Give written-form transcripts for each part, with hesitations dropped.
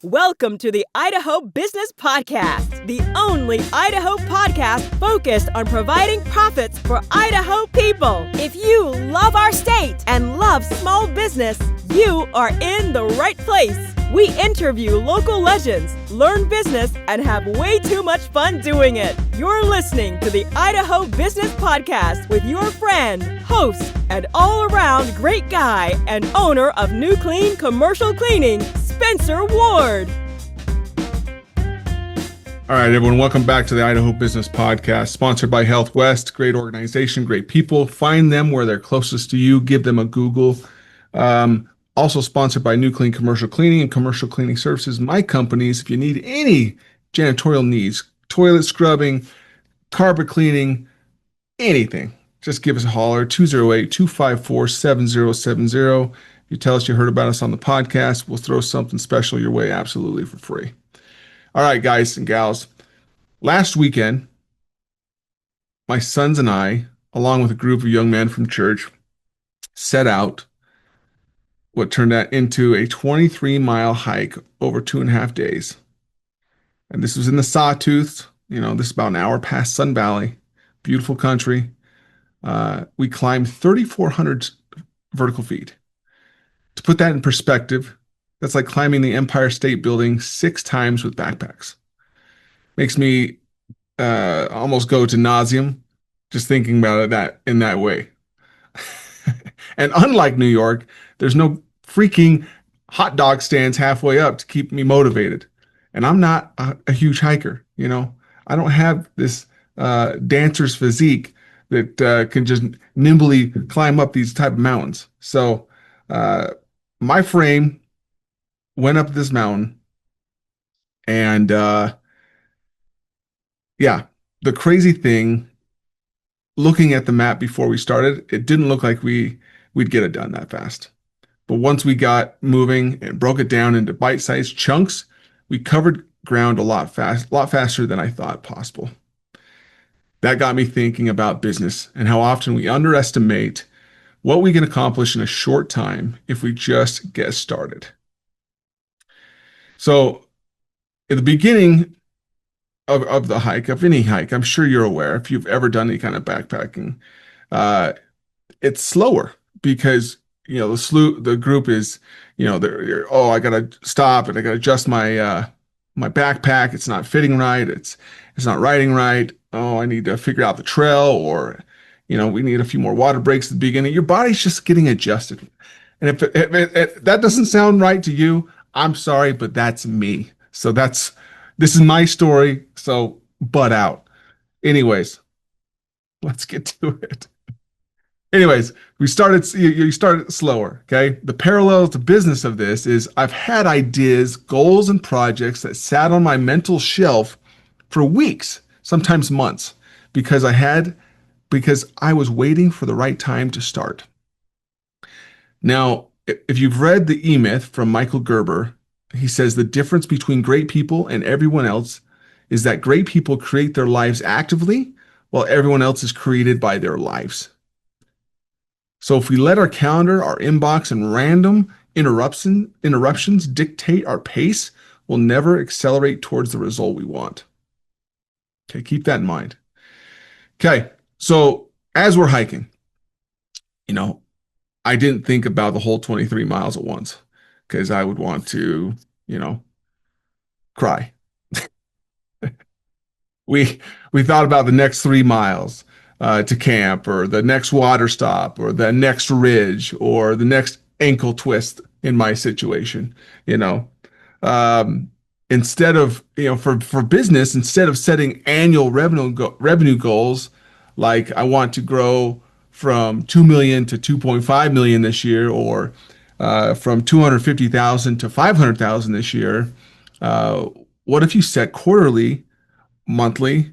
Welcome to the Idaho Business Podcast, the only Idaho podcast focused on providing profits for Idaho people. If you love our state and love small business, you are in the right place. We interview local legends, learn business, and have way too much fun doing it. You're listening to the Idaho Business Podcast with your friend, host, and all-around great guy and owner of New Clean Commercial Cleaning, Spencer Ward. All right, everyone, welcome back to the Idaho Business Podcast, sponsored by Health West. Great organization, great people. Find them where they're closest to you. Give them a Google. Also sponsored by New Clean Commercial Cleaning and Commercial Cleaning Services, my companies. If you need any janitorial needs, toilet scrubbing, carpet cleaning, anything, just give us a holler, 208-254-7070. You tell us you heard about us on the podcast, we'll throw something special your way absolutely for free. All right, guys and gals. Last weekend, my sons and I, along with a group of young men from church, set out what turned out into a 23-mile hike over 2.5 days. And this was in the Sawtooth. This is about an hour past Sun Valley. Beautiful country. We climbed 3,400 vertical feet. To put that in perspective, that's like climbing the Empire State Building 6 times with backpacks. Makes me almost go to nauseam just thinking about it in that way. And unlike New York, there's no freaking hot dog stands halfway up to keep me motivated. And I'm not a huge hiker, I don't have this dancer's physique that can just nimbly climb up these type of mountains. So my frame went up this mountain, and the crazy thing, looking at the map before we started, it didn't look like we'd get it done that fast. But once we got moving and broke it down into bite-sized chunks, we covered ground a lot faster than I thought possible. That got me thinking about business and how often we underestimate what we can accomplish in a short time if we just get started. So at the beginning of the hike, of any hike, I'm sure you're aware, if you've ever done any kind of backpacking, it's slower because the group is, I gotta stop and I gotta adjust my backpack. It's not fitting right. It's not riding right. Oh, I need to figure out the trail, or we need a few more water breaks at the beginning. Your body's just getting adjusted. And if that doesn't sound right to you, I'm sorry, but that's me. So this is my story. So butt out. Anyways, let's get to it. Anyways, you started slower, okay? The parallel to business of this is I've had ideas, goals, and projects that sat on my mental shelf for weeks, sometimes months, because I was waiting for the right time to start. Now, if you've read The E-Myth from Michael Gerber, he says the difference between great people and everyone else is that great people create their lives actively, while everyone else is created by their lives. So if we let our calendar, our inbox, and random interruptions dictate our pace, we'll never accelerate towards the result we want. Okay, keep that in mind. Okay, so as we're hiking, I didn't think about the whole 23 miles at once because I would want to, cry. We thought about the next 3 miles to camp, or the next water stop, or the next ridge, or the next ankle twist in my situation. Instead of, for business, instead of setting annual revenue goals, like I want to grow from 2 million to 2.5 million this year, or from 250,000 to 500,000 this year, what if you set quarterly, monthly,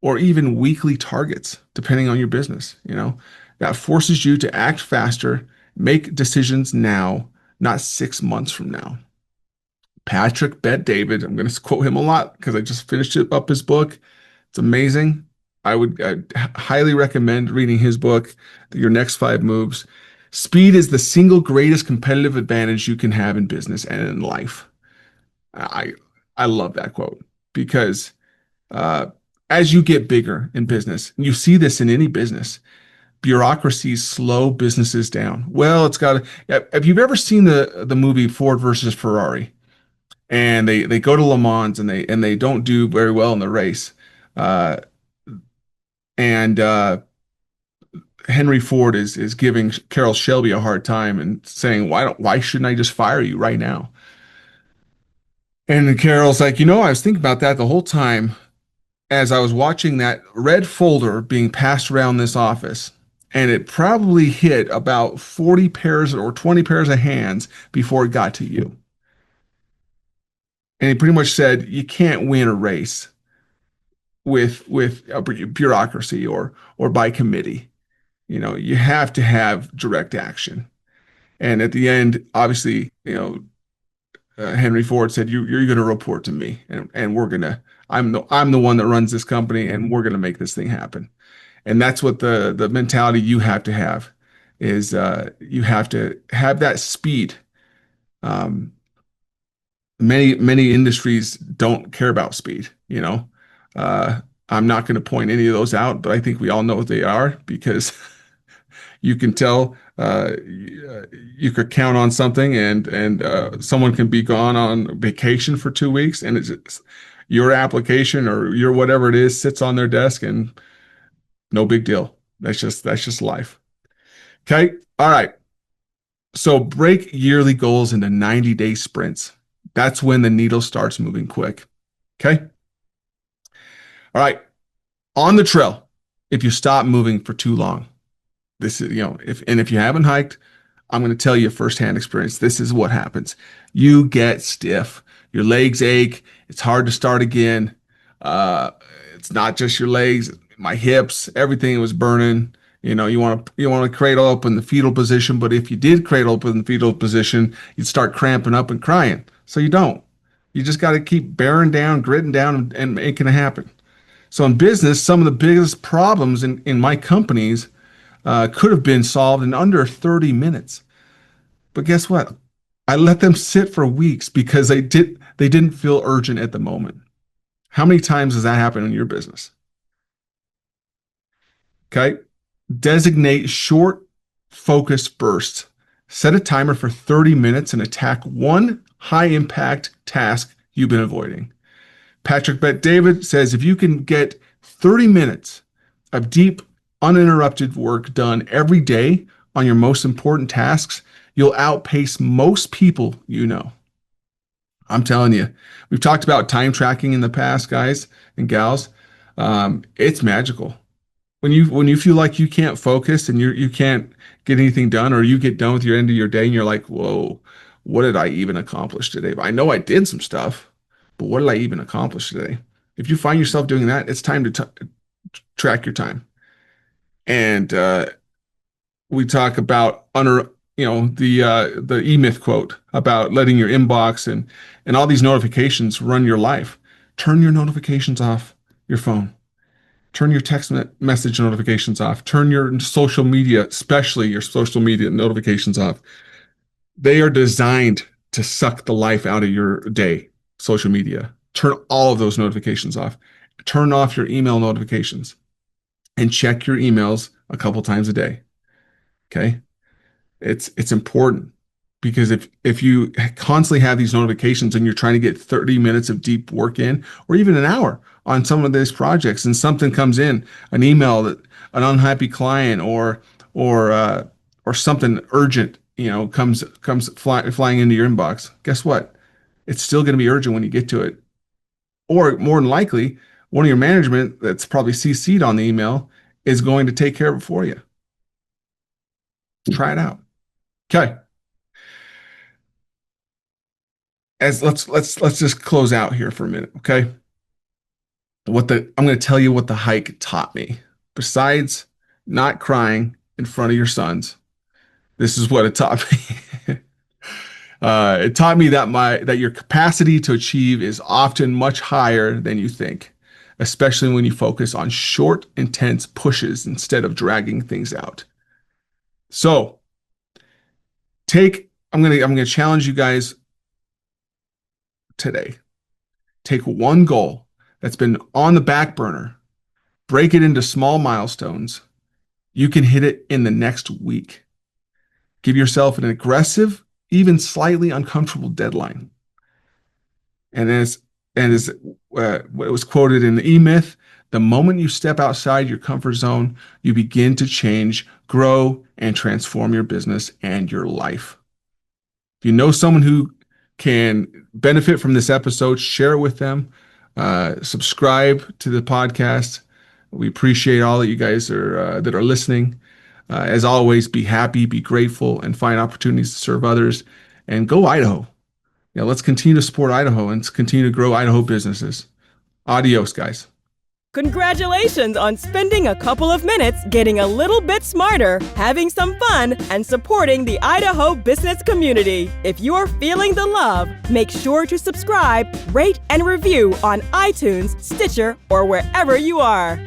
or even weekly targets, depending on your business? That forces you to act faster, make decisions now, not 6 months from now. Patrick Bet-David, I'm going to quote him a lot because I just finished up his book. It's amazing. I'd highly recommend reading his book, Your Next 5 Moves. Speed is the single greatest competitive advantage you can have in business and in life. I I love that quote because uh, as you get bigger in business, and you see this in any business, bureaucracies slow businesses down. Well, it's got to. Have you ever seen the movie Ford versus Ferrari? And they go to Le Mans and they don't do very well in the race. Uh, and Henry Ford is giving Carroll Shelby a hard time and saying, why shouldn't I just fire you right now? And then Carroll's like, I was thinking about that the whole time as I was watching that red folder being passed around this office. And it probably hit about 40 pairs or 20 pairs of hands before it got to you. And he pretty much said, you can't win a race with a bureaucracy or by committee. You have to have direct action. And at the end, obviously, Henry Ford said, you're going to report to me, and I'm the one that runs this company, and we're going to make this thing happen. And that's what the mentality you have to have is you have to have that speed. Um, many industries don't care about speed. Uh, I'm not going to point any of those out, but I think we all know what they are because you can tell you could count on something and someone can be gone on vacation for 2 weeks and it's your application or your whatever it is sits on their desk and no big deal. That's just life. Okay. All right. So break yearly goals into 90-day sprints. That's when the needle starts moving quick. Okay. All right. On the trail, if you stop moving for too long, this is, if you haven't hiked, I'm going to tell you firsthand experience. This is what happens. You get stiff. Your legs ache. It's hard to start again. Uh, it's not just your legs, my hips, everything was burning. You want to cradle up in the fetal position, but if you did cradle up in the fetal position, you'd start cramping up and crying. So you don't. You just got to keep bearing down, gritting down, and making it happen. So in business, some of the biggest problems in my companies could have been solved in under 30 minutes. But guess what? I let them sit for weeks because they didn't feel urgent at the moment. How many times does that happen in your business? Okay. Designate short, focused bursts. Set a timer for 30 minutes and attack one high impact task you've been avoiding. Patrick Bet David says if you can get 30 minutes of deep, uninterrupted work done every day on your most important tasks, you'll outpace most people you know. I'm telling you, we've talked about time tracking in the past, guys and gals. It's magical. When you feel like you can't focus and you can't get anything done, or you get done with your end of your day and you're like, whoa, what did I even accomplish today? I know I did some stuff, but what did I even accomplish today? If you find yourself doing that, it's time to track your time. And we talk about the E-Myth quote about letting your inbox and all these notifications run your life. Turn your notifications off your phone. Turn your text message notifications off. Turn your social media, especially your social media notifications off. They are designed to suck the life out of your day. Social media. Turn all of those notifications off. Turn off your email notifications and check your emails a couple times a day. Okay. It's important because if you constantly have these notifications and you're trying to get 30 minutes of deep work in, or even an hour on some of these projects, and something comes in, an email that an unhappy client or something urgent, comes flying into your inbox. Guess what? It's still going to be urgent when you get to it. Or more than likely, one of your management that's probably CC'd on the email is going to take care of it for you. Try it out. Okay. Let's just close out here for a minute, okay? I'm going to tell you what the hike taught me. Besides not crying in front of your sons, this is what it taught me. It taught me that your capacity to achieve is often much higher than you think, especially when you focus on short, intense pushes instead of dragging things out. So, I'm going to challenge you guys today. Take one goal that's been on the back burner, break it into small milestones. You can hit it in the next week. Give yourself an aggressive, even slightly uncomfortable deadline. And as what was quoted in the E-Myth, the moment you step outside your comfort zone, you begin to change, grow, and transform your business and your life. If you know someone who can benefit from this episode, share it with them. Subscribe to the podcast. We appreciate all that you guys are that are listening. As always, be happy, be grateful, and find opportunities to serve others. And go Idaho. Let's continue to support Idaho and continue to grow Idaho businesses. Adios, guys. Congratulations on spending a couple of minutes getting a little bit smarter, having some fun, and supporting the Idaho business community. If you're feeling the love, make sure to subscribe, rate, and review on iTunes, Stitcher, or wherever you are.